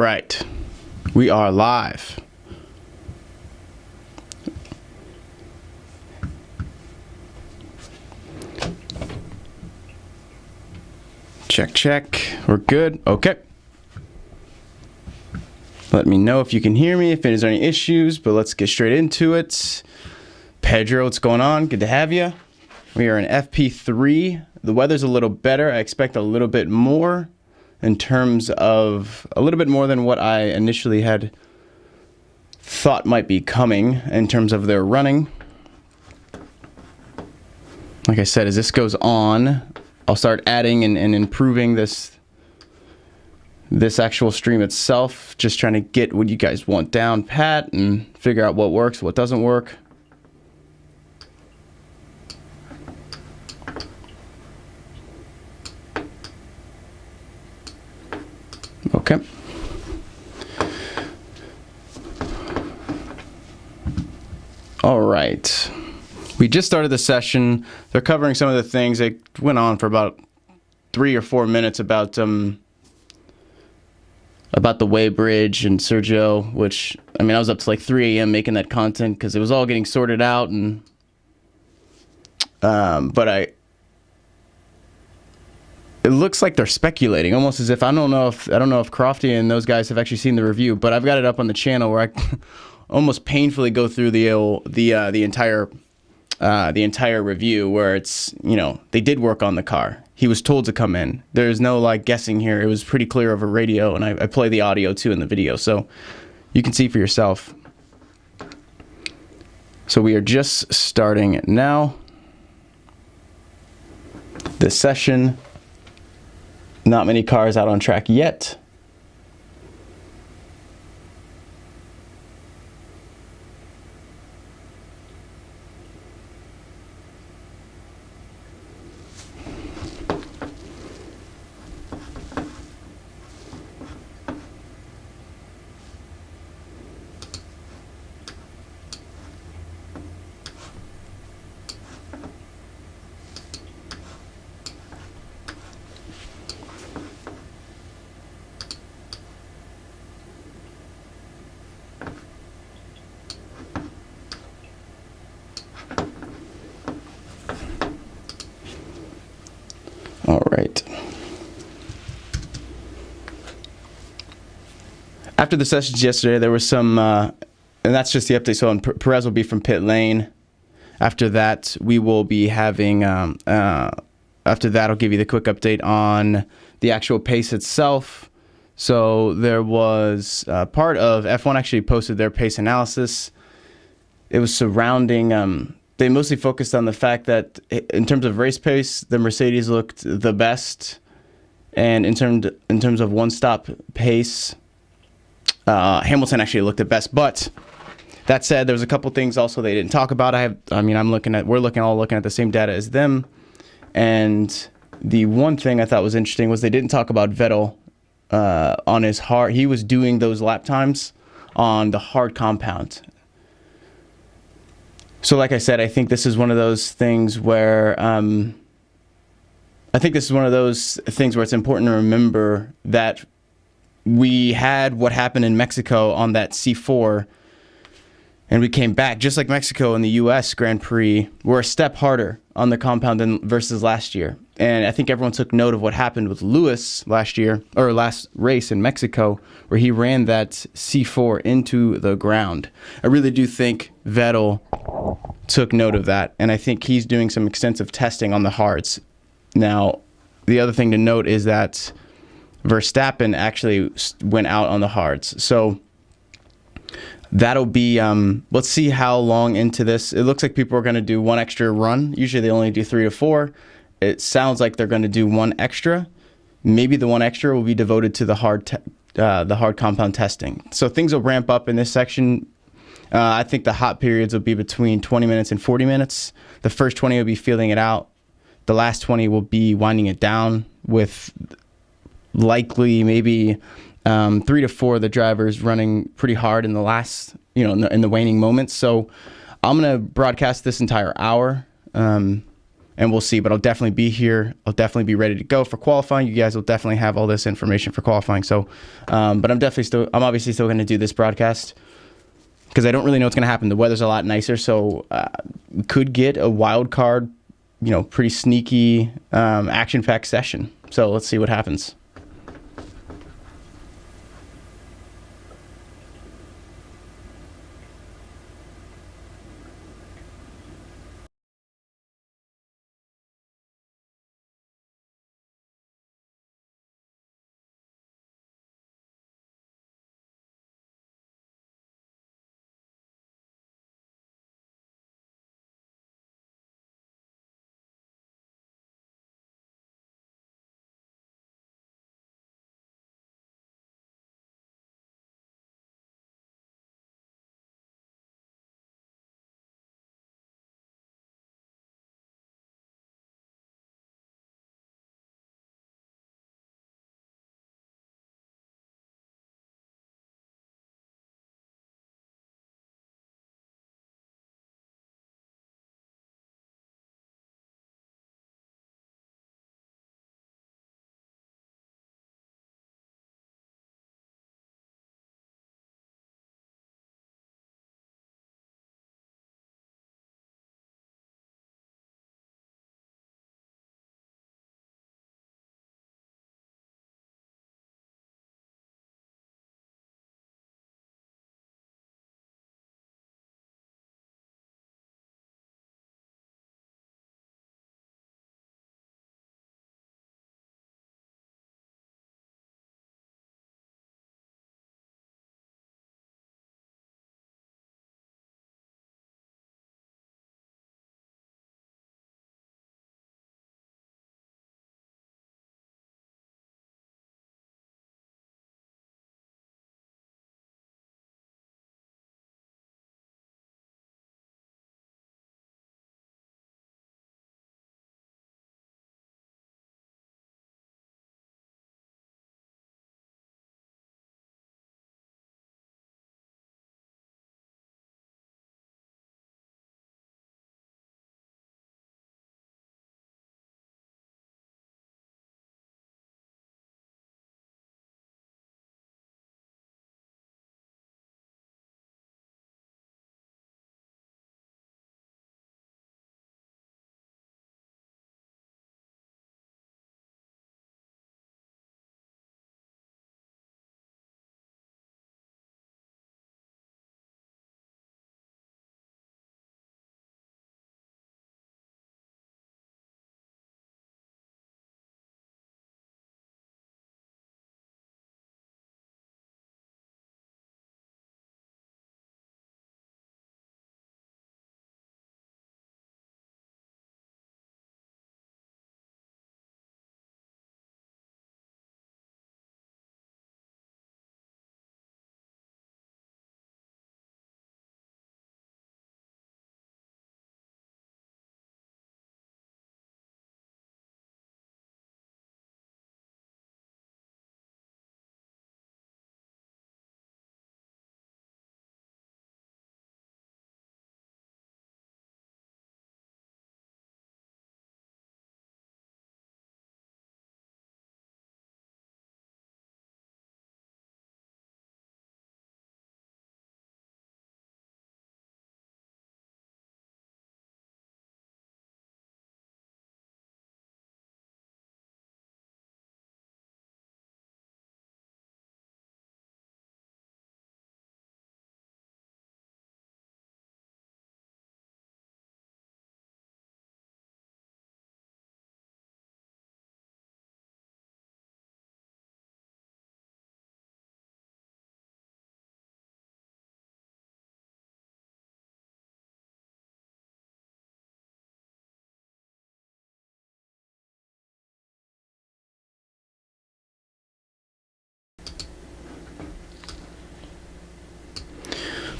right. We are live. Check. We're good. Okay. Let me know if you can hear me, if there's any issues, but let's get straight into it. Pedro, what's going on? Good to have you. We are in FP3. The weather's a little better. I expect a little bit more in terms of a little bit more than what I initially had thought might be coming in terms of their running. Like I said, as this goes on, I'll start adding and improving this actual stream itself, just trying to get what you guys want down pat and figure out what works, what doesn't work. Okay. All right. We just started the session. They're covering some of the things. They went on for about 3 or 4 minutes about the weighbridge and Sergio, which, I mean, I was up to like 3 a.m. making that content because it was all getting sorted out, and it looks like they're speculating, almost as if I don't know if Crofty and those guys have actually seen the review, but I've got it up on the channel where I almost painfully go through the entire review, where it's, you know, they did work on the car. He was told to come in. There's no like guessing here. It was pretty clear over radio, and I play the audio too in the video, so you can see for yourself. So we are just starting now. This session. Not many cars out on track yet. All right. After the sessions yesterday, there was some, and that's just the update. So Perez will be from pit lane. After that, we will be having, after that, I'll give you the quick update on the actual pace itself. So there was part of F1 actually posted their pace analysis. It was surrounding, they mostly focused on the fact that in terms of race pace, the Mercedes looked the best, and in terms of one-stop pace, Hamilton actually looked the best. But that said, there was a couple things also they didn't talk about. We're looking at the same data as them, and the one thing I thought was interesting was they didn't talk about Vettel on his hard. He was doing those lap times on the hard compound. So like I said, I think this is one of those things where it's important to remember that we had what happened in Mexico on that C4, and we came back just like Mexico and the U.S. Grand Prix. We're a step harder on the compound versus last year, and I think everyone took note of what happened with Lewis last race in Mexico, where he ran that C4 into the ground. I really do think Vettel took note of that, and I think he's doing some extensive testing on the hards. Now, the other thing to note is that Verstappen actually went out on the hards. So that'll be, let's see how long into this. It looks like people are going to do one extra run. Usually they only do 3 to 4. It sounds like they're going to do one extra. Maybe the one extra will be devoted to the hard compound testing. So things will ramp up in this section. I think the hot periods will be between 20 minutes and 40 minutes. The first 20 will be feeling it out. The last 20 will be winding it down, with likely maybe 3 to 4 of the drivers running pretty hard in the last, in the waning moments. So I'm going to broadcast this entire hour. and we'll see. But I'll definitely be here. I'll definitely be ready to go for qualifying. You guys will definitely have all this information for qualifying. So, but I'm obviously still going to do this broadcast because I don't really know what's going to happen. The weather's a lot nicer, so we could get a wild card, pretty sneaky, action-packed session. So let's see what happens.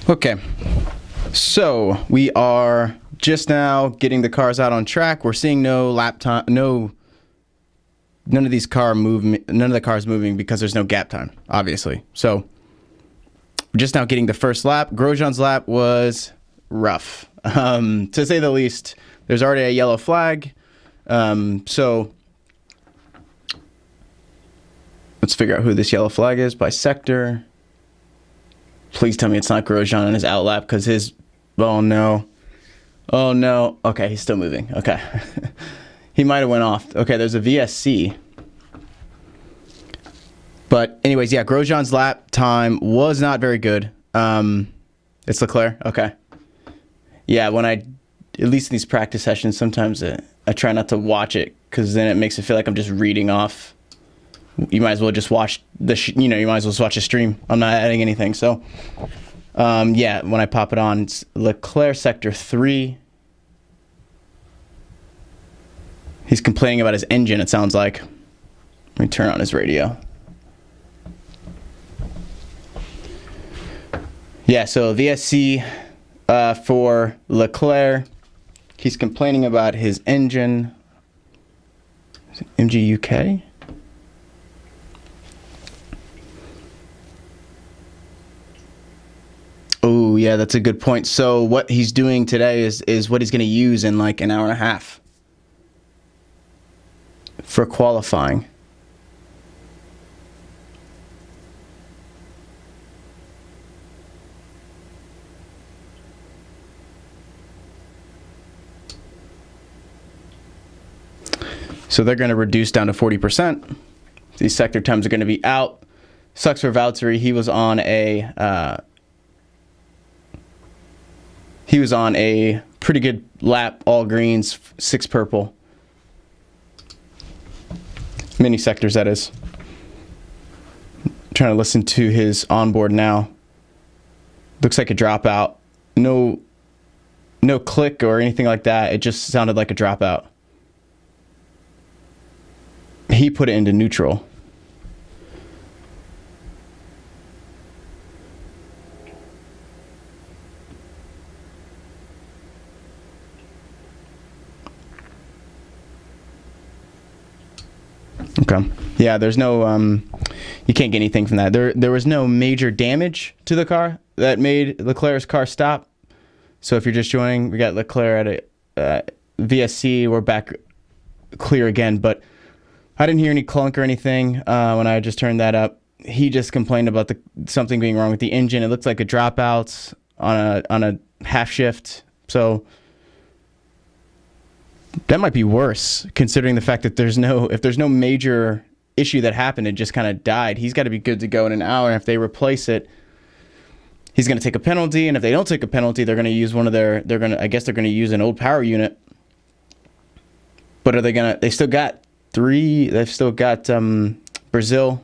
Okay, so we are just now getting the cars out on track. We're seeing no lap time, none of the cars moving because there's no gap time, obviously. So we're just now getting the first lap. Grosjean's lap was rough, to say the least. There's already a yellow flag. So let's figure out who this yellow flag is by sector. Please tell me it's not Grosjean on his outlap because his... Oh, no. Oh, no. Okay, he's still moving. Okay. He might have went off. Okay, there's a VSC. But anyways, yeah, Grosjean's lap time was not very good. It's Leclerc? Okay. Yeah, when at least in these practice sessions, sometimes I try not to watch it because then it makes it feel like I'm just reading off. You might as well just watch you might as well just watch a stream. I'm not adding anything. So, yeah, when I pop it on, it's Leclerc sector 3. He's complaining about his engine, it sounds like. Let me turn on his radio. Yeah, so VSC for Leclerc. He's complaining about his engine. Is it MGUK? Oh, yeah, that's a good point. So what he's doing today is what he's going to use in like an hour and a half for qualifying. So they're going to reduce down to 40%. These sector times are going to be out. Sucks for Valtteri. He was on a pretty good lap, all greens, 6 purple. Mini sectors, that is. I'm trying to listen to his onboard now. Looks like a dropout. No click or anything like that. It just sounded like a dropout. He put it into neutral. Okay. Yeah, there's no you can't get anything from that. There was no major damage to the car that made Leclerc's car stop. So if you're just joining, we got Leclerc at a VSC. We're back clear again, but I didn't hear any clunk or anything when I just turned that up. He just complained about something being wrong with the engine. It looks like a dropout on a half shift. So that might be worse, considering the fact that if there's no major issue that happened, it just kind of died. He's got to be good to go in an hour. And if they replace it, he's going to take a penalty. And if they don't take a penalty, they're going to use I guess they're going to use an old power unit. But they still got 3. They've still got Brazil.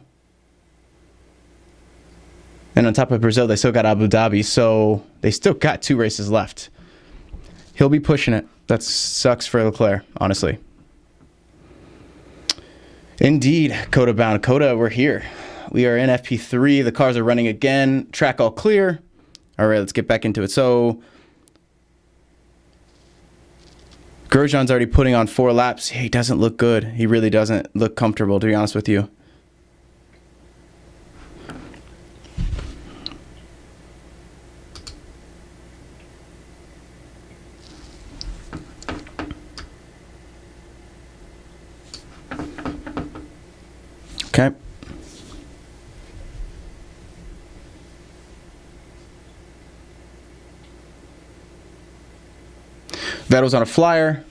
And on top of Brazil, they still got Abu Dhabi. So they still got 2 races left. He'll be pushing it. That sucks for Leclerc, honestly. Indeed, Coda bound. Coda, we're here. We are in FP3. The cars are running again. Track all clear. All right, let's get back into it. So Grosjean's already putting on 4 laps. He doesn't look good. He really doesn't look comfortable, to be honest with you. Okay. Vettel's on a flyer.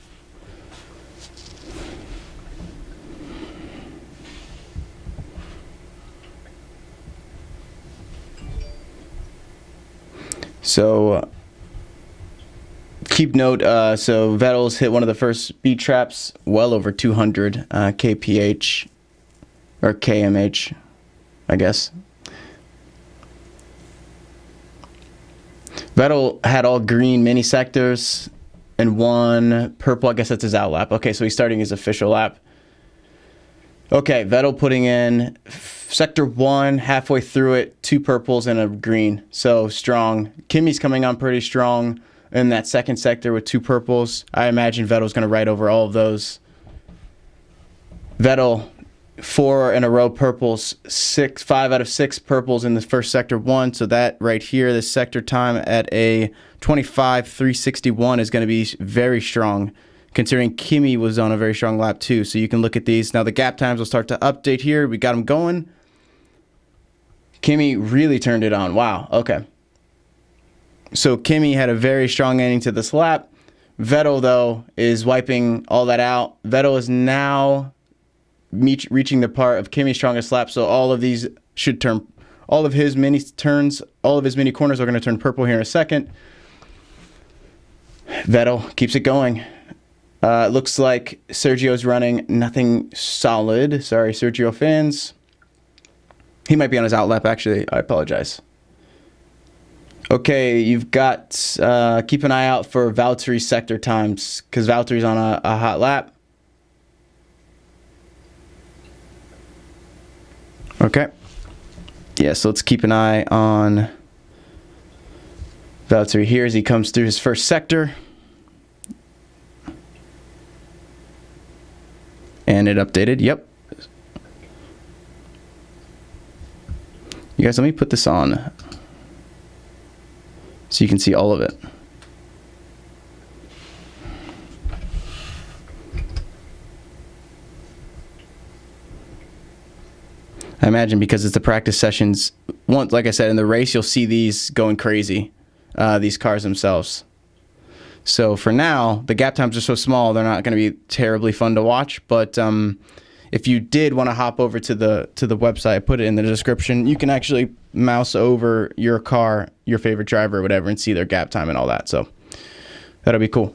So keep note, so Vettel's hit one of the first speed traps, well over 200 kph. Or KMH, I guess. Vettel had all green mini sectors and 1 purple. I guess that's his out lap. Okay, so he's starting his official lap. Okay, Vettel putting in sector 1, halfway through it, 2 purples and a green. So strong. Kimi's coming on pretty strong in that second sector with 2 purples. I imagine Vettel's going to ride over all of those. Vettel, 4 in a row purples, 5 out of 6 purples in the first sector 1. So that right here, this sector time at a 25.361 is going to be very strong, considering Kimi was on a very strong lap too. So you can look at these. Now the gap times will start to update here. We got them going. Kimi really turned it on. Wow. Okay. So Kimi had a very strong ending to this lap. Vettel, though, is wiping all that out. Vettel is now reaching the part of Kimi's strongest lap. So all of these should turn, all of his mini turns, all of his mini corners are going to turn purple here in a second. Vettel keeps it going. Looks like Sergio's running nothing solid. Sorry, Sergio fans. He might be on his out lap, actually. I apologize. Okay, you've got, keep an eye out for Valtteri's sector times, because Valtteri's on a hot lap. Okay. Yeah, so let's keep an eye on Valtteri here as he comes through his first sector. And it updated, yep. You guys, let me put this on so you can see all of it. I imagine because it's the practice sessions, once, like I said, in the race, you'll see these going crazy, these cars themselves. So for now, the gap times are so small, they're not going to be terribly fun to watch. But if you did want to hop over to the website, I put it in the description, you can actually mouse over your car, your favorite driver or whatever, and see their gap time and all that. So that'll be cool.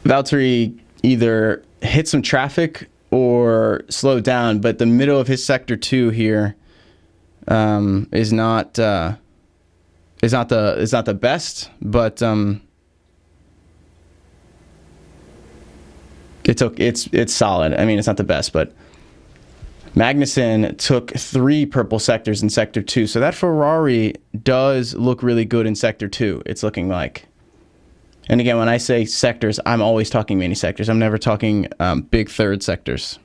Valtteri either hit some traffic or slowed down, but the middle of his sector 2 here is not the best, but it's solid. I mean, it's not the best, but Magnussen took 3 purple sectors in sector 2, so that Ferrari does look really good in sector 2. It's looking like. And again, when I say sectors, I'm always talking mini sectors. I'm never talking big third sectors.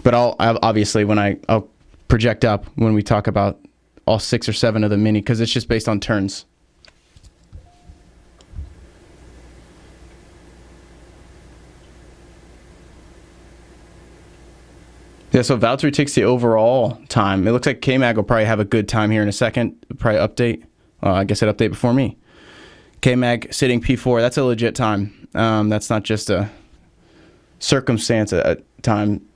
But I'll obviously I'll project up when we talk about all 6 or 7 of the mini, because it's just based on turns. Yeah, so Valtteri takes the overall time. It looks like K-Mag will probably have a good time here in a second. Probably update. I guess it update before me. K-Mag sitting P4. That's a legit time. That's not just a circumstance at time.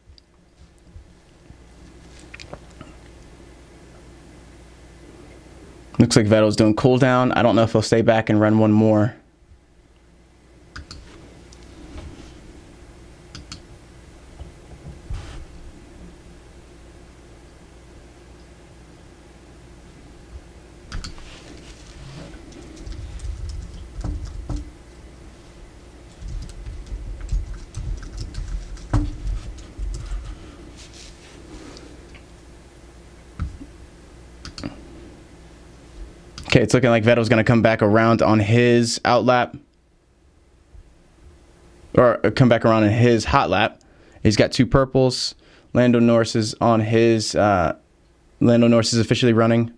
Looks like Vettel's doing cooldown. I don't know if he'll stay back and run one more. Okay, it's looking like Vettel's going to come back around on his out lap. Or come back around in his hot lap. He's got 2 purples. Lando Norris is on his... Lando Norris is officially running.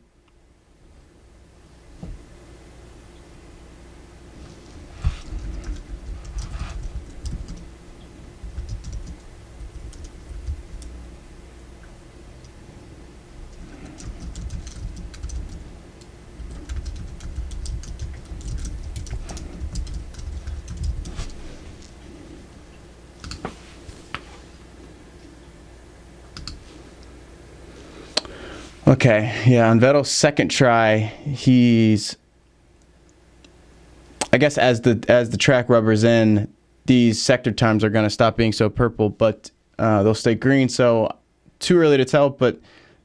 Okay, yeah, on Vettel's second try, he's... I guess as the track rubbers in, these sector times are going to stop being so purple, but they'll stay green, so too early to tell, but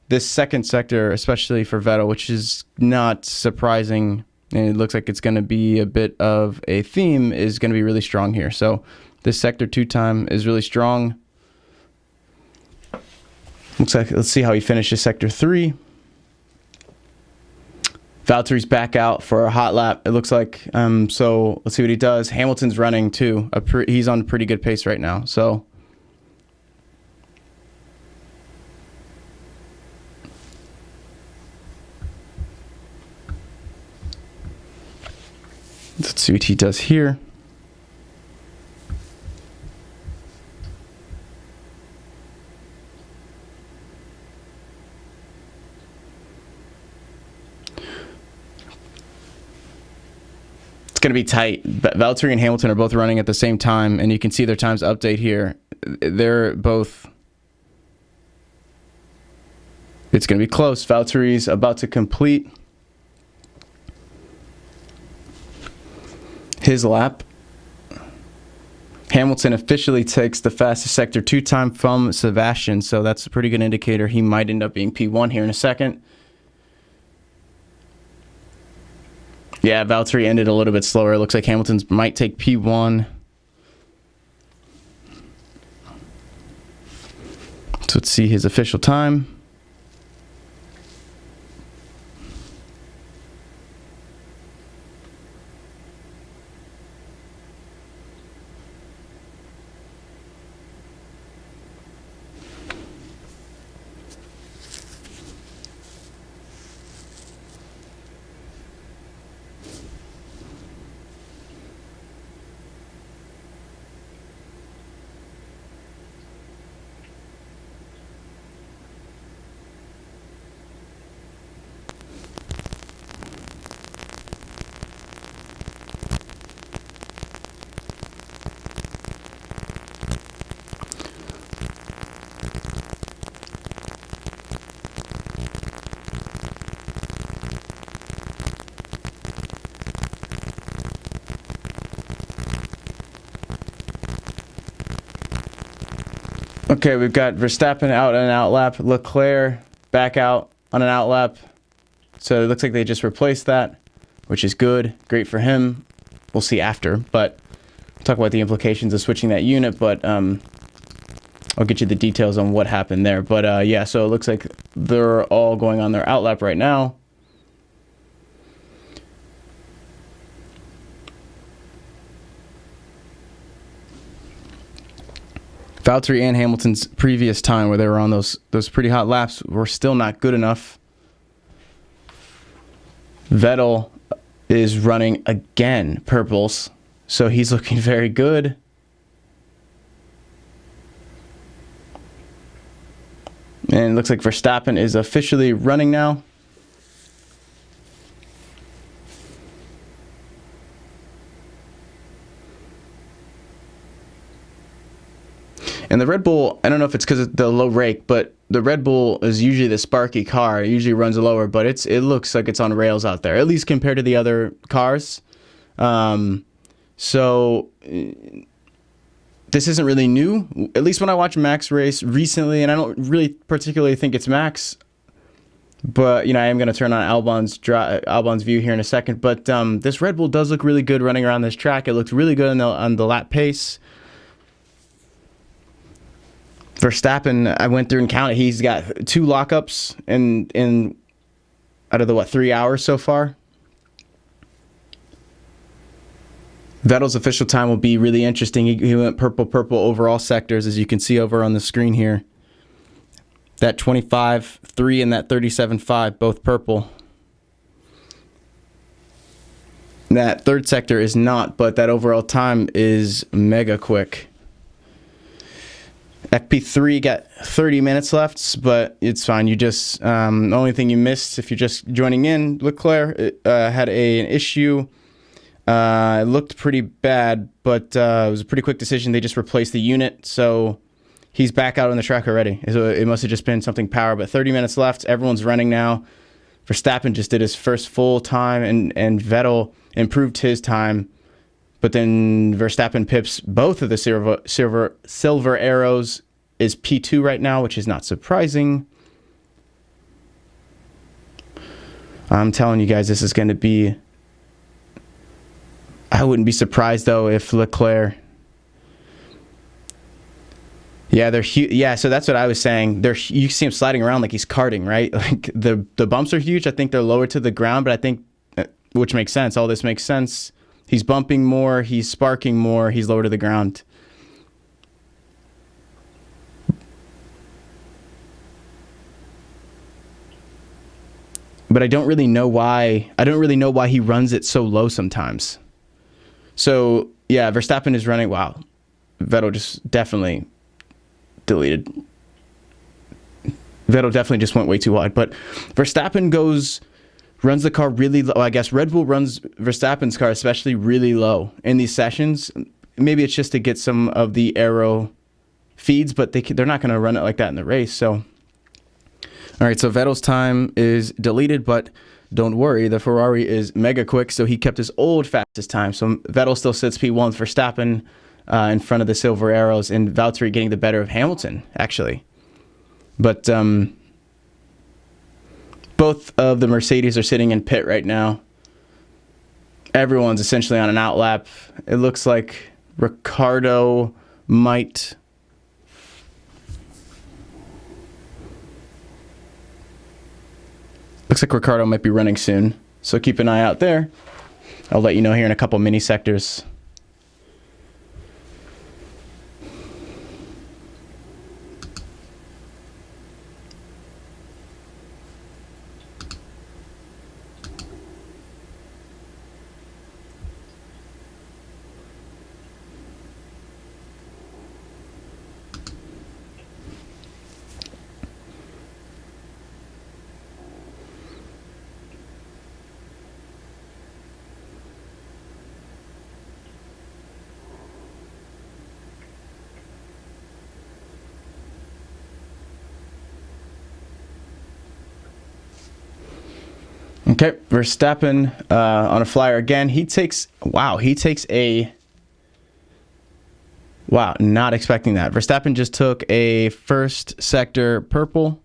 this second sector, especially for Vettel, which is not surprising, and it looks like it's going to be a bit of a theme, is going to be really strong here. So this sector 2 time is really strong. Looks like, let's see how he finishes sector 3. Valtteri's back out for a hot lap, it looks like. So let's see what he does. Hamilton's running too. He's on a pretty good pace right now. So Let's see what he does here. It's going to be tight. Valtteri and Hamilton are both running at the same time, and you can see their times update here. They're both... It's going to be close. Valtteri's about to complete his lap. Hamilton officially takes the fastest Sector 2 time from Sebastian, so that's a pretty good indicator. He might end up being P1 here in a second. Yeah, Valtteri ended a little bit slower. It looks like Hamilton's might take P1. So let's see his official time. Okay, we've got Verstappen out on an out lap, Leclerc back out on an out lap. So it looks like they just replaced that, which is good. Great for him. We'll see after, but we'll talk about the implications of switching that unit, but I'll get you the details on what happened there. But yeah, so it looks like they're all going on their out lap right now. Valtteri and Hamilton's previous time where they were on those pretty hot laps were still not good enough. Vettel is running again purples, so he's looking very good. And it looks like Verstappen is officially running now. And the Red Bull, I don't know if it's because of the low rake, but the Red Bull is usually the sparky car. It usually runs lower, but it looks like it's on rails out there, at least compared to the other cars. So this isn't really new, at least when I watch Max race recently, and I don't really particularly think it's Max. But, you know, I am going to turn on Albon's view here in a second. But this Red Bull does look really good running around this track. It looks really good on the lap pace. Verstappen, I went through and counted. He's got 2 lockups in out of the 3 hours so far. Vettel's official time will be really interesting. He went purple overall sectors, as you can see over on the screen here. That 25.3 and that 37.5, both purple. That third sector is not, but that overall time is mega quick. FP3 got 30 minutes left, but it's fine. You just the only thing you missed, if you're just joining in, Leclerc had an issue. It looked pretty bad, but it was a pretty quick decision. They just replaced the unit, so he's back out on the track already. So it must have just been something power. But 30 minutes left. Everyone's running now. Verstappen just did his first full time, and Vettel improved his time. But then Verstappen pips both of the silver arrows, is P2 right now, which is not surprising. I'm telling you guys, this is going to be... I wouldn't be surprised, though, if Leclerc... Yeah, they're huge. Yeah, so that's what I was saying. You see him sliding around like he's karting, right? Like the bumps are huge. I think they're lower to the ground, but I think, which makes sense. All this makes sense. He's bumping more, he's sparking more, he's lower to the ground. But I don't really know why he runs it so low sometimes. So yeah, Verstappen is running. Wow, Vettel just definitely deleted. Vettel definitely just went way too wide. But Verstappen runs the car really low. I guess Red Bull runs Verstappen's car especially really low in these sessions. Maybe it's just to get some of the aero feeds, but they're not going to run it like that in the race. So, all right, so Vettel's time is deleted, but don't worry, the Ferrari is mega quick, so he kept his old fastest time. So Vettel still sits P1, Verstappen in front of the silver arrows, and Valtteri getting the better of Hamilton, actually. But both of the Mercedes are sitting in pit right now. Everyone's essentially on an outlap. It looks like Ricardo might... Looks like Ricardo might be running soon, so keep an eye out there. I'll let you know here in a couple mini sectors. Okay, Verstappen on a flyer again. He takes a... Wow, not expecting that. Verstappen just took a first sector purple.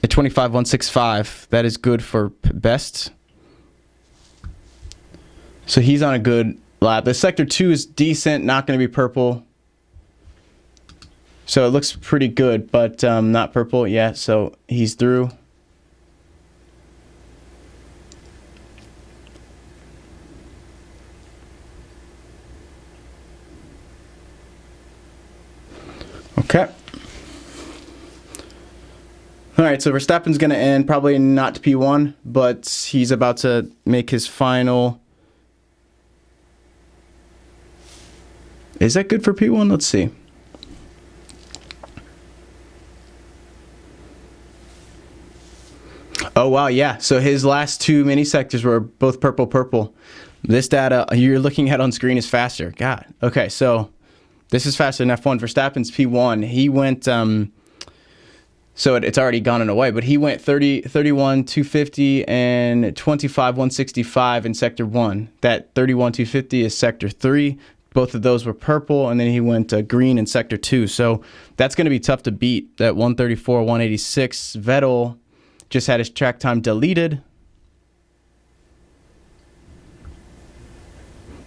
A 25.165. That is good for best. So he's on a good lap. The sector 2 is decent, not going to be purple. So it looks pretty good, but not purple yet. So he's through. Okay. All right, so Verstappen's going to end probably not to P1, but he's about to make his final. Is that good for P1? Let's see. Oh, wow, yeah. So his last two mini sectors were both purple. This data you're looking at on screen is faster. God. Okay, so this is faster than F1. Verstappen's P1. He went, so it's already gone and away, but he went 31.250 and 25.165 in Sector 1. That 31.250 is Sector 3. Both of those were purple, and then he went green in Sector 2. So that's going to be tough to beat, that 134.186. Vettel just had his track time deleted.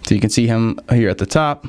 So you can see him here at the top.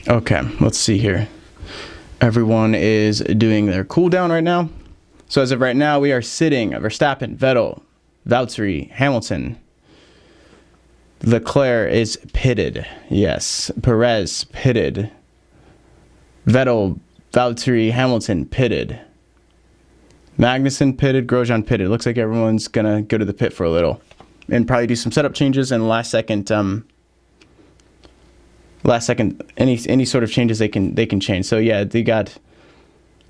Okay, let's see here. Everyone is doing their cooldown right now. So as of right now, we are sitting Verstappen, Vettel, Valtteri, Hamilton. Leclerc is pitted. Yes. Perez pitted. Vettel, Valtteri, Hamilton pitted. Magnussen pitted. Grosjean pitted. Looks like everyone's gonna go to the pit for a little and probably do some setup changes and last second any sort of changes they can change. So yeah, they got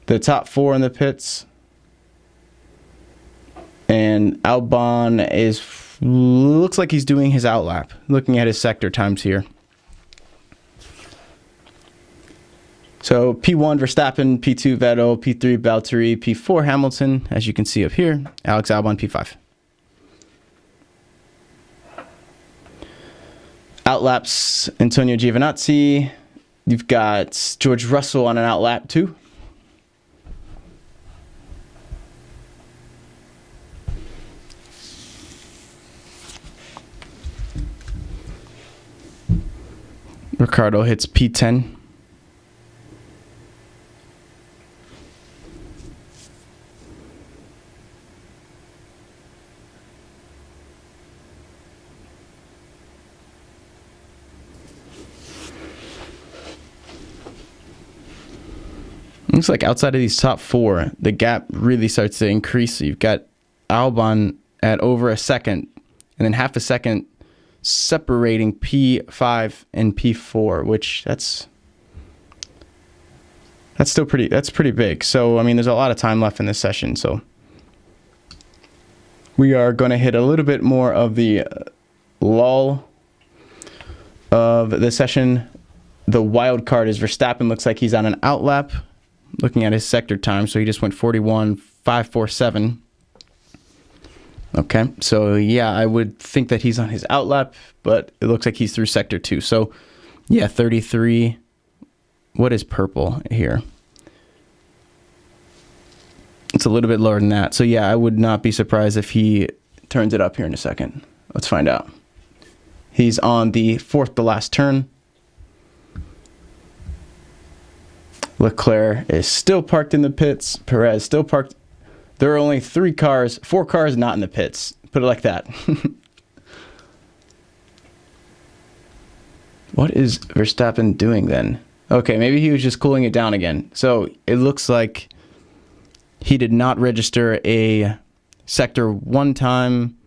the top 4 in the pits, and Albon looks like he's doing his outlap. Looking at his sector times here. So P1 Verstappen, P2 Vettel, P3 Valtteri, P4 Hamilton, as you can see up here. Alex Albon P5. Outlaps Antonio Giovinazzi. You've got George Russell on an outlap too. Ricardo hits P10. Looks like outside of these top four, the gap really starts to increase. So you've got Albon at over a second, and then half a second separating P5 and P4, which that's pretty big. So I mean, there's a lot of time left in this session. So we are going to hit a little bit more of the lull of the session. The wild card is Verstappen. Looks like he's on an outlap. Looking at his sector time, so he just went 41.547. Okay, so yeah, I would think that he's on his outlap, but it looks like he's through sector 2. So yeah, 33. What is purple here? It's a little bit lower than that. So yeah, I would not be surprised if he turns it up here in a second. Let's find out. He's on the fourth to last turn. Leclerc is still parked in the pits. Perez still parked. There are only 4 cars not in the pits. Put it like that. What is Verstappen doing then? Okay, maybe he was just cooling it down again. So it looks like he did not register a sector 1 time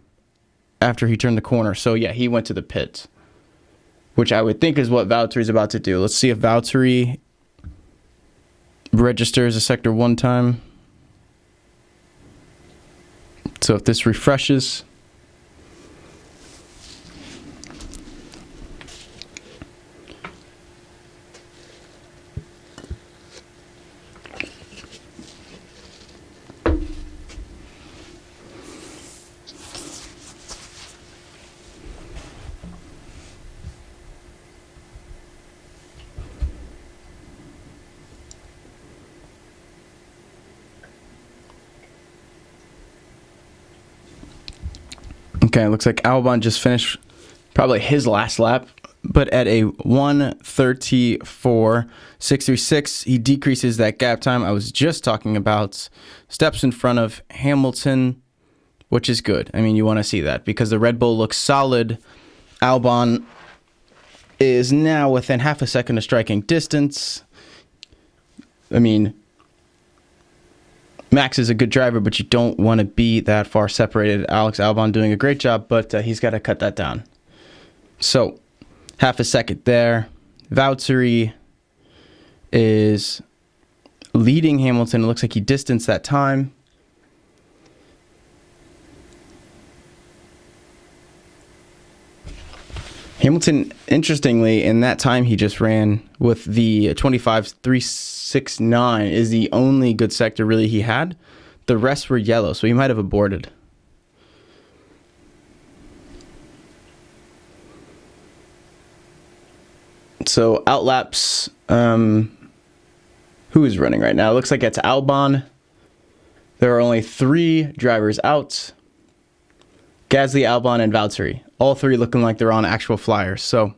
after he turned the corner. So yeah, he went to the pits, which I would think is what Valtteri is about to do. Let's see if Valtteri registers a sector 1 time. So if this refreshes, okay, it looks like Albon just finished probably his last lap, but at a 1:34.636, he decreases that gap time I was just talking about. Steps in front of Hamilton, which is good. I mean, you want to see that because the Red Bull looks solid. Albon is now within half a second of striking distance. I mean, Max is a good driver, but you don't want to be that far separated. Alex Albon doing a great job, but he's got to cut that down. So, half a second there. Valtteri is leading Hamilton. It looks like he distanced that time. Hamilton, interestingly, in that time he just ran with the 25.369 is the only good sector really he had. The rest were yellow, so he might have aborted. So outlaps, who is running right now? It looks like it's Albon. There are only 3 drivers out. Gasly, Albon, and Valtteri. All 3 looking like they're on actual flyers. So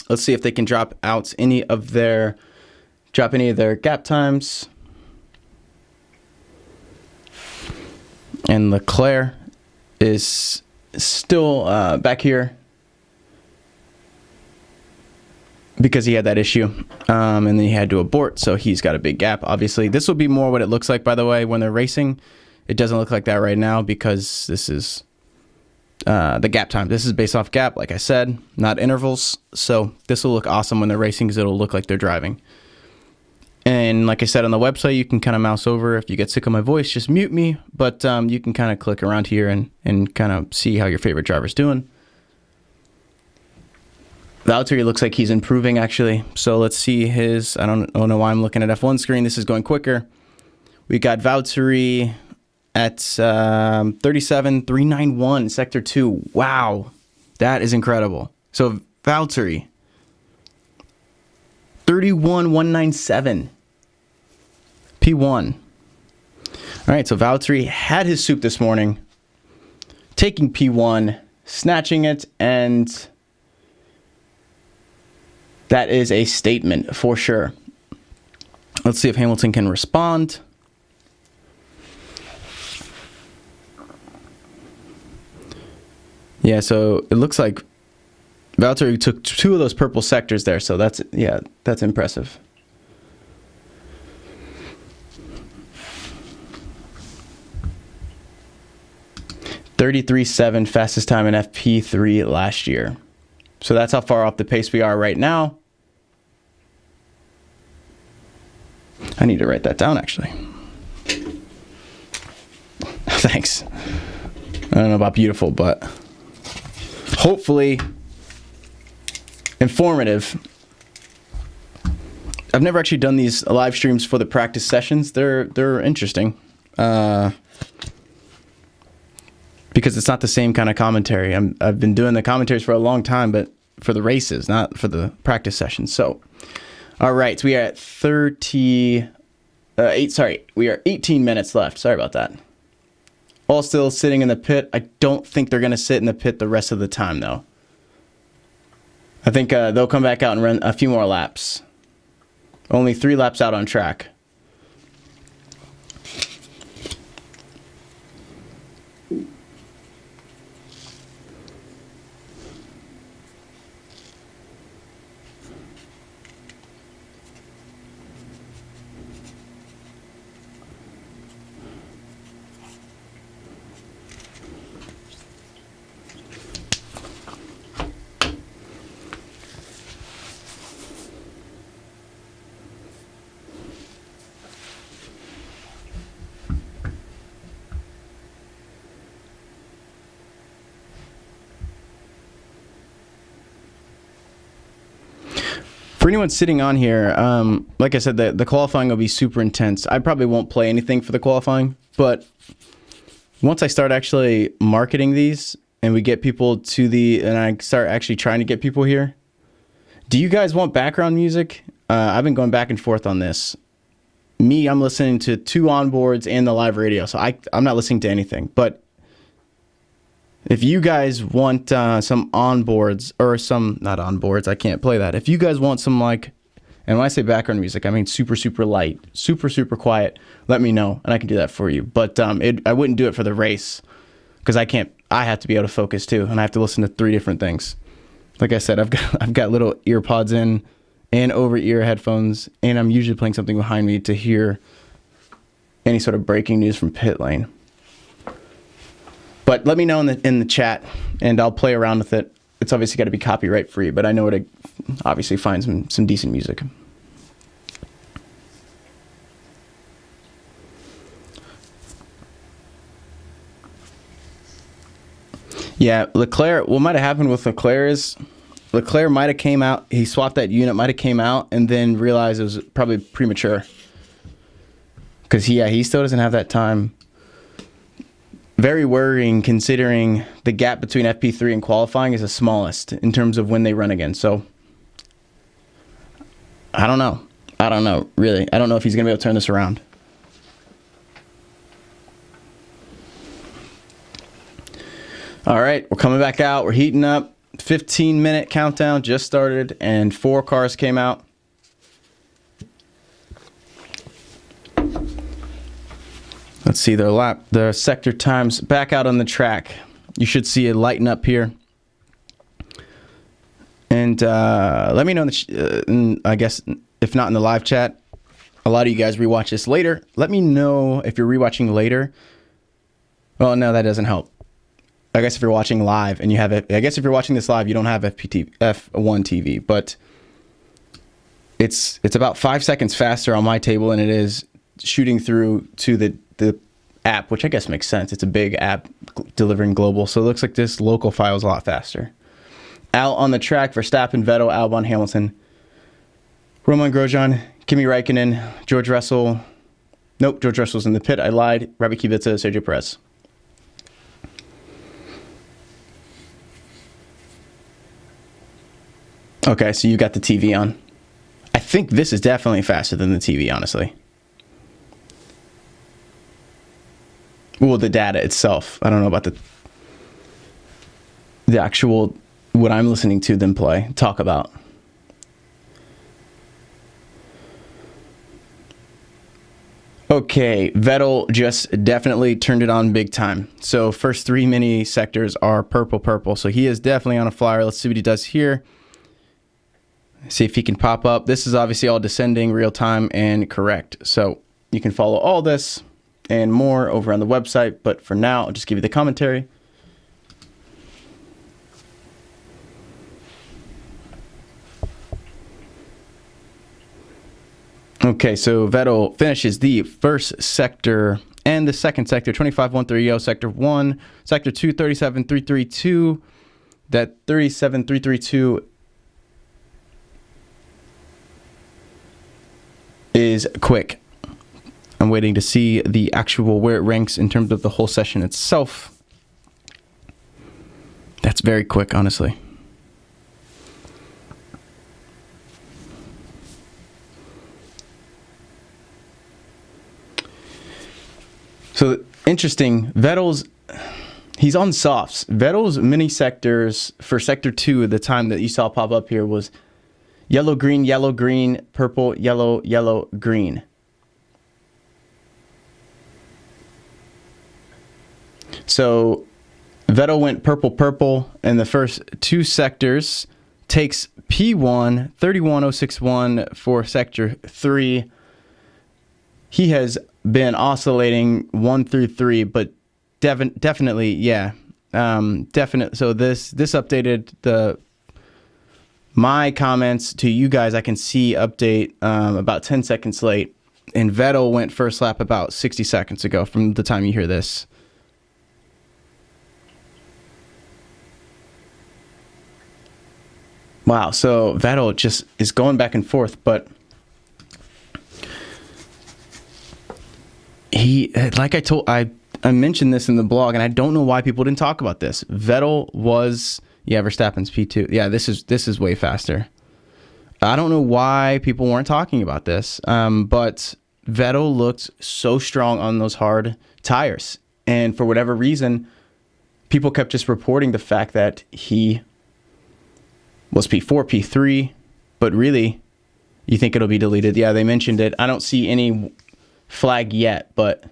let's see if they can drop any of their gap times. And Leclerc is still back here because he had that issue, and then he had to abort, so he's got a big gap. Obviously, this will be more what it looks like, by the way, when they're racing. It doesn't look like that right now because this is the gap time. This is based off gap, like I said, not intervals. So this will look awesome when they're racing because it'll look like they're driving. And like I said on the website, you can kind of mouse over. If you get sick of my voice, just mute me. But you can kind of click around here and kind of see how your favorite driver's doing. Valtteri looks like he's improving, actually. So let's see his... I don't know why I'm looking at F1 screen. This is going quicker. We got Valtteri at 37.391, Sector 2. Wow. That is incredible. So Valtteri, 31.197. P1. All right, so Valtteri had his soup this morning, taking P1, snatching it, and That is a statement for sure. Let's see if Hamilton can respond. Yeah, so it looks like Valtteri took 2 of those purple sectors there, so that's impressive. .33.7 fastest time in FP3 last year. So that's how far off the pace we are right now. I need to write that down, actually. Thanks. I don't know about beautiful, but hopefully informative. I've never actually done these live streams for the practice sessions. They're interesting. Because it's not the same kind of commentary. I've been doing the commentaries for a long time, but for the races, not for the practice sessions. So, all right, so we are at 18 minutes left. Sorry about that. All still sitting in the pit. I don't think they're going to sit in the pit the rest of the time, though. I think they'll come back out and run a few more laps. Only 3 laps out on track. For anyone sitting on here, like I said, the qualifying will be super intense. I probably won't play anything for the qualifying, but once I start actually marketing these and we get people and I start actually trying to get people here, do you guys want background music? I've been going back and forth on this. I'm listening to 2 onboards and the live radio, so I'm not listening to anything, but if you guys want some onboards, or some, not onboards, I can't play that. If you guys want some, like, and when I say background music, I mean super, super light, super, super quiet, let me know, and I can do that for you. But I wouldn't do it for the race, because I have to be able to focus too, and I have to listen to 3 different things. Like I said, I've got little ear pods in, and over-ear headphones, and I'm usually playing something behind me to hear any sort of breaking news from pit lane. But let me know in the chat, and I'll play around with it. It's obviously got to be copyright free, but I know where to obviously find some decent music. Yeah, Leclerc, what might have happened with Leclerc is Leclerc might have came out, he swapped that unit, might have came out, and then realized it was probably premature. Because, he still doesn't have that time. Very worrying, considering the gap between FP3 and qualifying is the smallest in terms of when they run again. So, I don't know, really. I don't know if he's going to be able to turn this around. All right, we're coming back out. We're heating up. 15-minute countdown just started, and 4 cars came out. Let's see their sector times back out on the track. You should see it lighten up here. And let me know, I guess, if not in the live chat, a lot of you guys rewatch this later. Let me know if you're rewatching later. Well, no, that doesn't help. I guess if you're watching live and you have it, I guess if you're watching this live, you don't have F1 TV, but it's about 5 seconds faster on my table than it is shooting through to the app, which I guess makes sense. It's a big app delivering global, so it looks like this local file is a lot faster. Out on the track, Verstappen, Vettel, Albon, Hamilton, Roman Grosjean, Kimi Räikkönen, George Russell. Nope, George Russell's in the pit. I lied. Robert Kubica, Sergio Perez. Okay, so you got the TV on. I think this is definitely faster than the TV, honestly. Well, the data itself. I don't know about the actual, what I'm listening to them talk about. Okay, Vettel just definitely turned it on big time. So first 3 mini sectors are purple. So he is definitely on a flyer. Let's see what he does here. See if he can pop up. This is obviously all descending, real time, and correct. So you can follow all this and more over on the website. But for now, I'll just give you the commentary. Okay, so Vettel finishes the first sector and the second sector, 25.130, sector 1, sector 2, 37.332. That 37.332 is quick. I'm waiting to see the actual where it ranks in terms of the whole session itself. That's very quick, honestly. So interesting, he's on softs. Vettel's mini sectors for sector 2 at the time that you saw pop up here was yellow, green, purple, yellow, green. So Vettel went purple in the first 2 sectors, takes P1, 31061 for sector 3. He has been oscillating 1 through 3, but definitely, yeah, definite. So this updated my comments to you guys. I can see update about 10 seconds late, and Vettel went first lap about 60 seconds ago from the time you hear this. Wow, so Vettel just is going back and forth, but he, like I mentioned this in the blog, and I don't know why people didn't talk about this. Vettel was, Verstappen's P2. Yeah, this is way faster. I don't know why people weren't talking about this, but Vettel looked so strong on those hard tires, and for whatever reason, people kept just reporting the fact that he was P4, P3, but really, you think it'll be deleted? Yeah, they mentioned it. I don't see any flag yet, but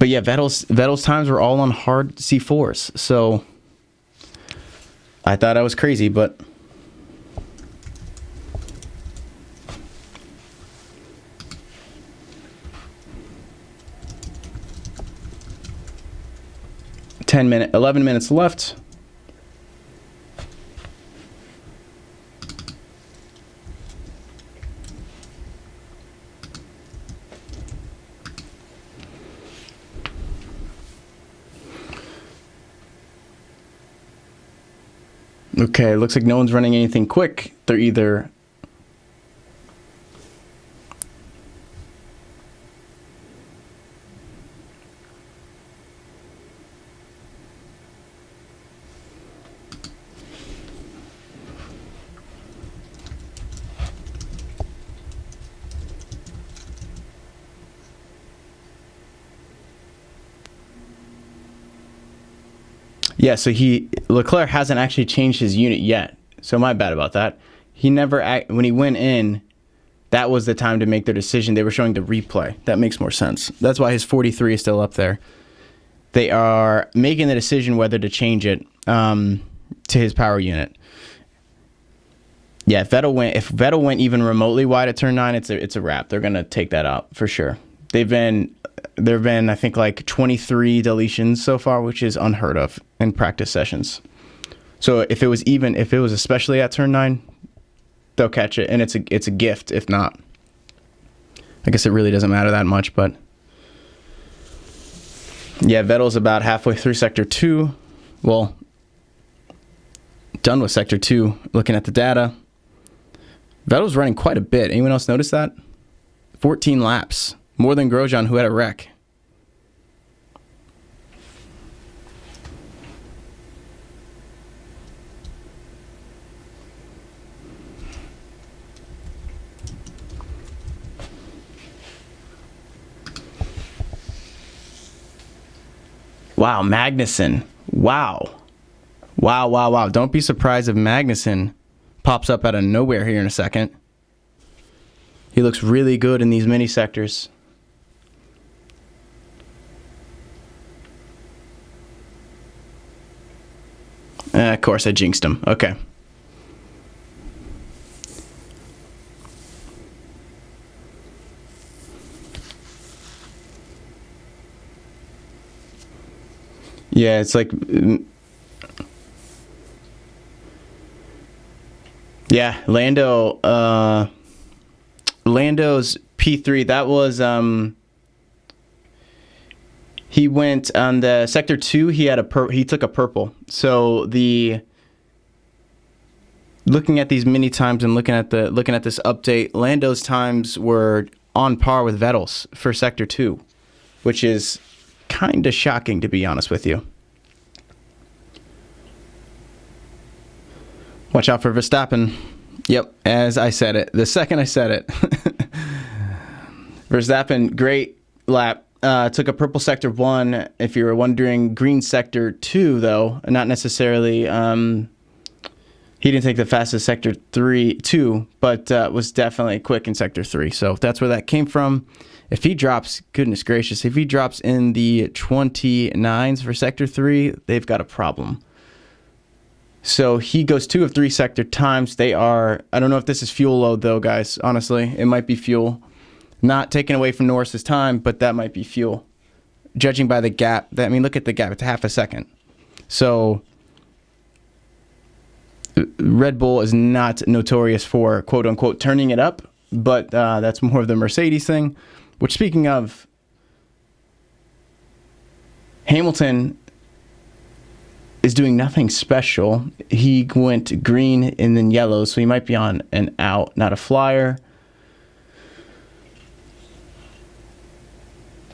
yeah, Vettel's times were all on hard C4s, so I thought I was crazy, but – 11 minutes left. Okay, looks like no one's running anything quick. They're either yeah, so Leclerc hasn't actually changed his unit yet. So my bad about that. He never, when he went in, that was the time to make their decision. They were showing the replay. That makes more sense. That's why his 43 is still up there. They are making the decision whether to change it to his power unit. Yeah, if Vettel went even remotely wide at turn 9, it's a wrap. They're gonna take that out for sure. There have been, I think, like 23 deletions so far, which is unheard of in practice sessions. So if it was especially at turn 9, they'll catch it, and it's a gift. If not, I guess it really doesn't matter that much. But yeah, Vettel's about halfway through sector 2. Well, done with sector 2. Looking at the data, Vettel's running quite a bit. Anyone else notice that? 14 laps. More than Grosjean, who had a wreck. Wow, Magnussen. Wow. Don't be surprised if Magnussen pops up out of nowhere here in a second. He looks really good in these mini sectors. Of course, I jinxed him. Okay. Yeah, it's like... Yeah, Lando's P3, that was... He went on the sector 2. He took a purple. So looking at these mini times and looking at this update, Lando's times were on par with Vettel's for sector 2, which is kind of shocking, to be honest with you. Watch out for Verstappen. Yep, as I said it. The second I said it. Verstappen, great lap. Took a purple sector 1. If you were wondering, green sector 2, though, not necessarily. He didn't take the fastest sector 2, but was definitely quick in sector 3. So that's where that came from. If he drops, goodness gracious, if he drops in the 29s for sector 3, they've got a problem. So he goes 2 of 3 sector times. They are, I don't know if this is fuel load, though, guys. Honestly, it might be fuel. Not taken away from Norris's time, but that might be fuel. Judging by the gap, look at the gap. It's half a second. So Red Bull is not notorious for, quote unquote, turning it up, but that's more of the Mercedes thing. Which, speaking of, Hamilton is doing nothing special. He went green and then yellow, so he might be on an out, not a flyer.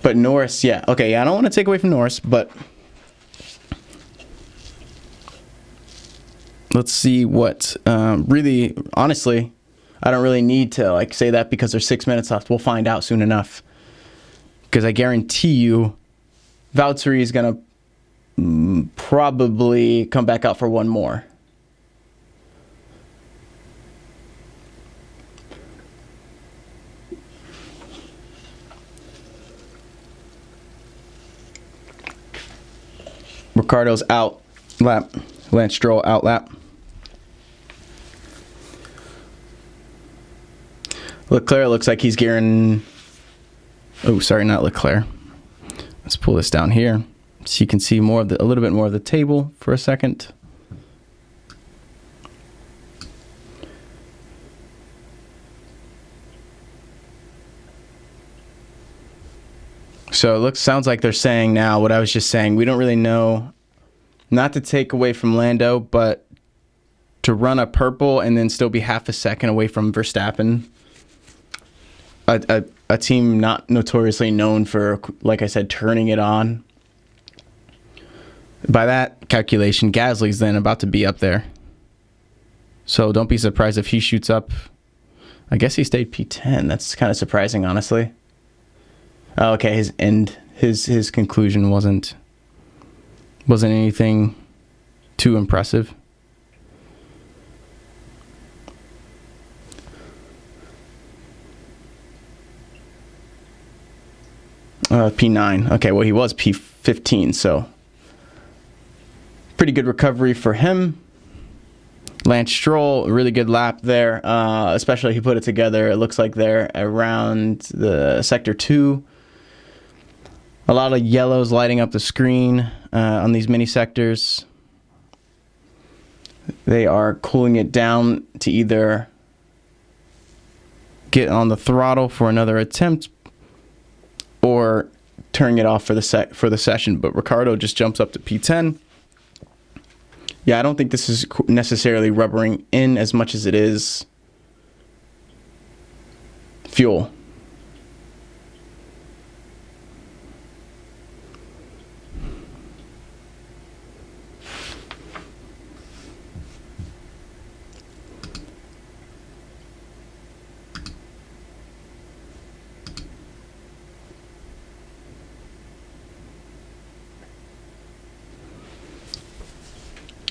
But Norris, yeah. Okay, yeah, I don't want to take away from Norris, but let's see what really, honestly, I don't really need to say that because there's 6 minutes left. We'll find out soon enough. Because I guarantee you, Valtteri is going to probably come back out for one more. Ricardo's out lap. Lance Stroll out lap. Leclerc looks like he's gearing... Oh, sorry, not Leclerc. Let's pull this down here so you can see a little bit more of the table for a second. So it sounds like they're saying now what I was just saying. We don't really know, not to take away from Lando, but to run a purple and then still be half a second away from Verstappen. A team not notoriously known for, like I said, turning it on. By that calculation, Gasly's then about to be up there. So don't be surprised if he shoots up. I guess he stayed P10. That's kind of surprising, honestly. Oh, okay, his conclusion wasn't anything too impressive. P9. Okay, well, he was P15, so pretty good recovery for him. Lance Stroll, a really good lap there, especially he put it together. It looks like they're around the sector 2. A lot of yellows lighting up the screen on these mini sectors. They are cooling it down to either get on the throttle for another attempt or turning it off for the session. But Ricardo just jumps up to P10. Yeah, I don't think this is necessarily rubbering in as much as it is fuel.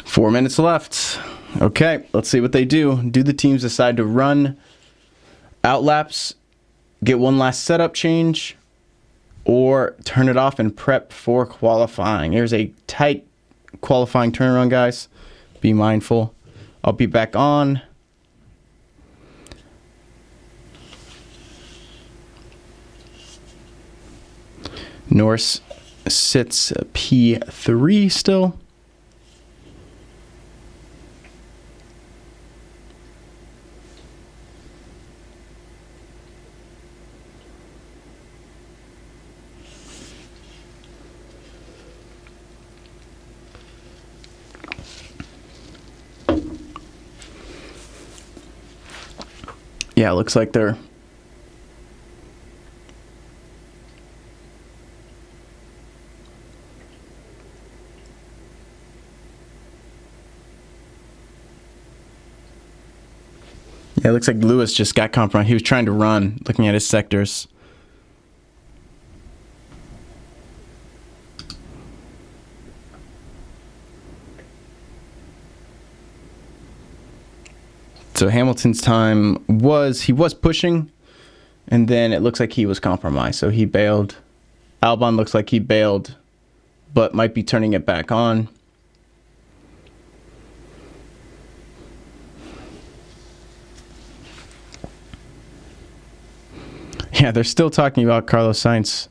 Four minutes left. Okay, let's see what they do. Do the teams decide to run out laps get one last setup change, or turn it off and prep for qualifying. There's a tight qualifying turnaround, guys. Be mindful. I'll be back on. Norris sits P3 still. Yeah, it looks like they're it looks like Lewis just got compromised. He was trying to run, looking at his sectors. So Hamilton's time he was pushing, and then it looks like he was compromised. So he bailed. Albon looks like he bailed, but might be turning it back on. Yeah, they're still talking about Carlos Sainz.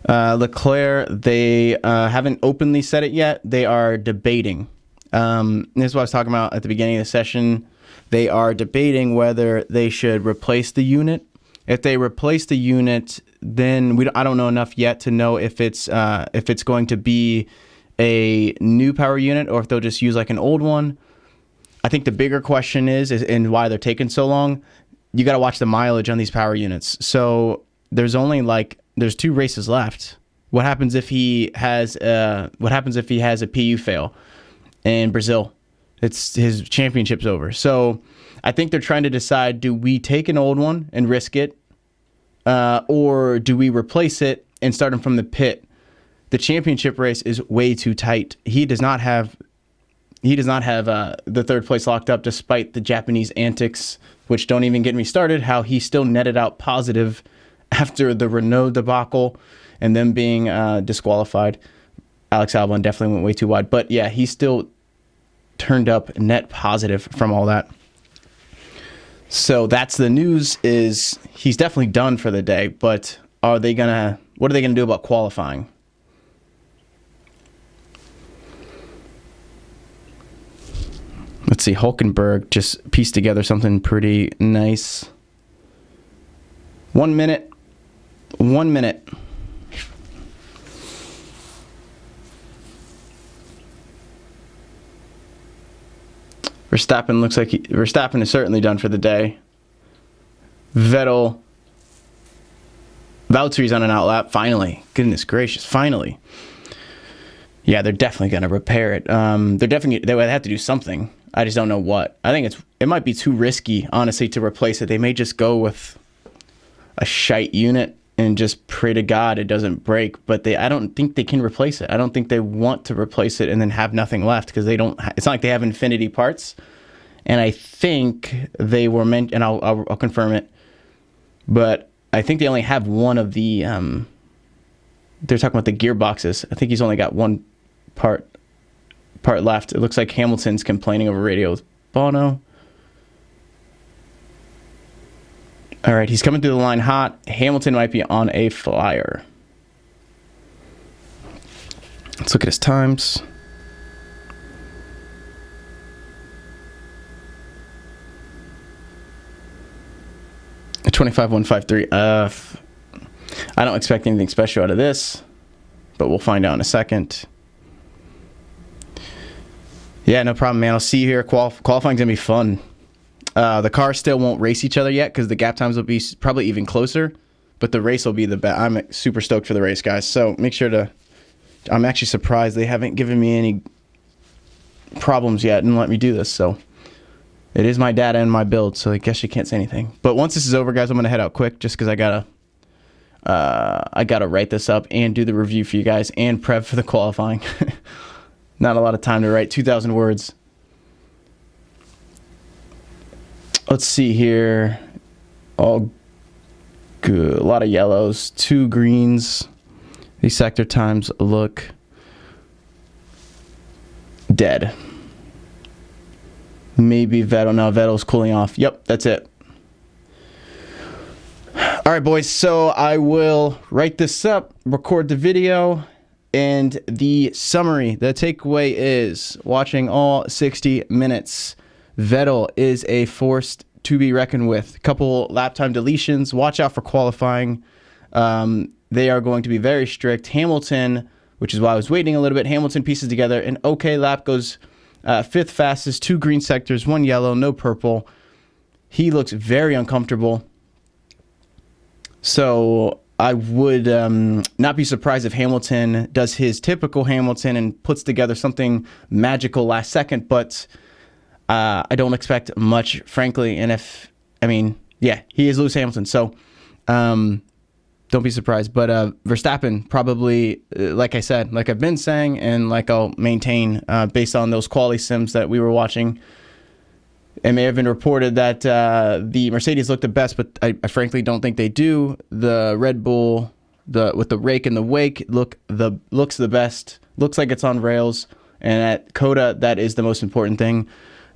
Leclerc, they haven't openly said it yet. They are debating. This is what I was talking about at the beginning of the session. They are debating whether they should replace the unit. If they replace the unit, then I don't know enough yet to know if it's going to be a new power unit or if they'll just use like an old one. I think the bigger question is and why they're taking so long. You got to watch the mileage on these power units. So there's 2 races left. What happens if he has a PU fail in Brazil? It's his championship's over. So I think they're trying to decide, do we take an old one and risk it? Or do we replace it and start him from the pit? The championship race is way too tight. He does not have the third place locked up despite the Japanese antics, which don't even get me started, how he still netted out positive after the Renault debacle and them being disqualified. Alex Albon definitely went way too wide. But yeah, he still turned up net positive from all that. So that's the news, is he's definitely done for the day, but what are they gonna do about qualifying? Let's see, Hulkenberg just pieced together something pretty nice. 1 minute. 1 minute. Verstappen is certainly done for the day. Valtteri's on an outlap. Finally. Goodness gracious. Finally. Yeah, they're definitely going to repair it. They would have to do something. I just don't know what. I think it might be too risky, honestly, to replace it. They may just go with a shite unit and just pray to God it doesn't break. But I don't think they can replace it. I don't think they want to replace it and then have nothing left, because it's not like they have infinity parts. And I think they were meant, and I'll confirm it, but I think they only have one of the. They're talking about the gearboxes. I think he's only got one part left. It looks like Hamilton's complaining over radio with Bono. All right, he's coming through the line hot. Hamilton might be on a flyer. Let's look at his times. A 25.153. I don't expect anything special out of this, but we'll find out in a second. Yeah, no problem, man. I'll see you here. Qualifying's going to be fun. The cars still won't race each other yet because the gap times will be probably even closer, but the race will be the best. I'm super stoked for the race, guys. So make sure to... I'm actually surprised they haven't given me any problems yet and let me do this. So it is my data and my build, so I guess you can't say anything. But once this is over, guys, I'm going to head out quick just because I gotta write this up and do the review for you guys and prep for the qualifying. Not a lot of time to write 2,000 words. Let's see here. All Good. A lot of yellows, 2 greens. These sector times look dead. Maybe Vettel. No, Vettel's cooling off. Yep, that's it. All right, boys. So I will write this up, record the video, and the summary. The takeaway is, watching all 60 minutes, Vettel is a force to be reckoned with. A couple lap time deletions. Watch out for qualifying. They are going to be very strict. Hamilton, which is why I was waiting a little bit, Hamilton pieces together an okay lap, goes 5th fastest, 2 green sectors, 1 yellow, no purple. He looks very uncomfortable. So I would not be surprised if Hamilton does his typical Hamilton and puts together something magical last second, but I don't expect much, frankly. And he is Lewis Hamilton. So don't be surprised. But Verstappen probably, like I said, like I've been saying, and like I'll maintain based on those quality sims that we were watching, it may have been reported that the Mercedes looked the best, but I frankly don't think they do. The Red Bull, with the rake in the wake, looks the best. Looks like it's on rails. And at COTA, that is the most important thing.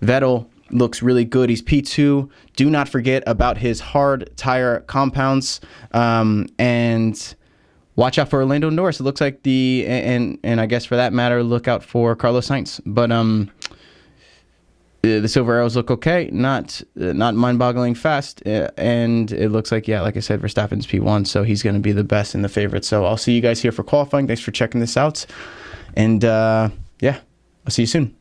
Vettel looks really good. He's P2. Do not forget about his hard tire compounds. And watch out for Orlando Norris. It looks like and I guess for that matter, look out for Carlos Sainz. But the silver arrows look okay, not mind-boggling fast, and it looks like, like I said, Verstappen's P1, so he's going to be the best and the favorite. So I'll see you guys here for qualifying. Thanks for checking this out, and I'll see you soon.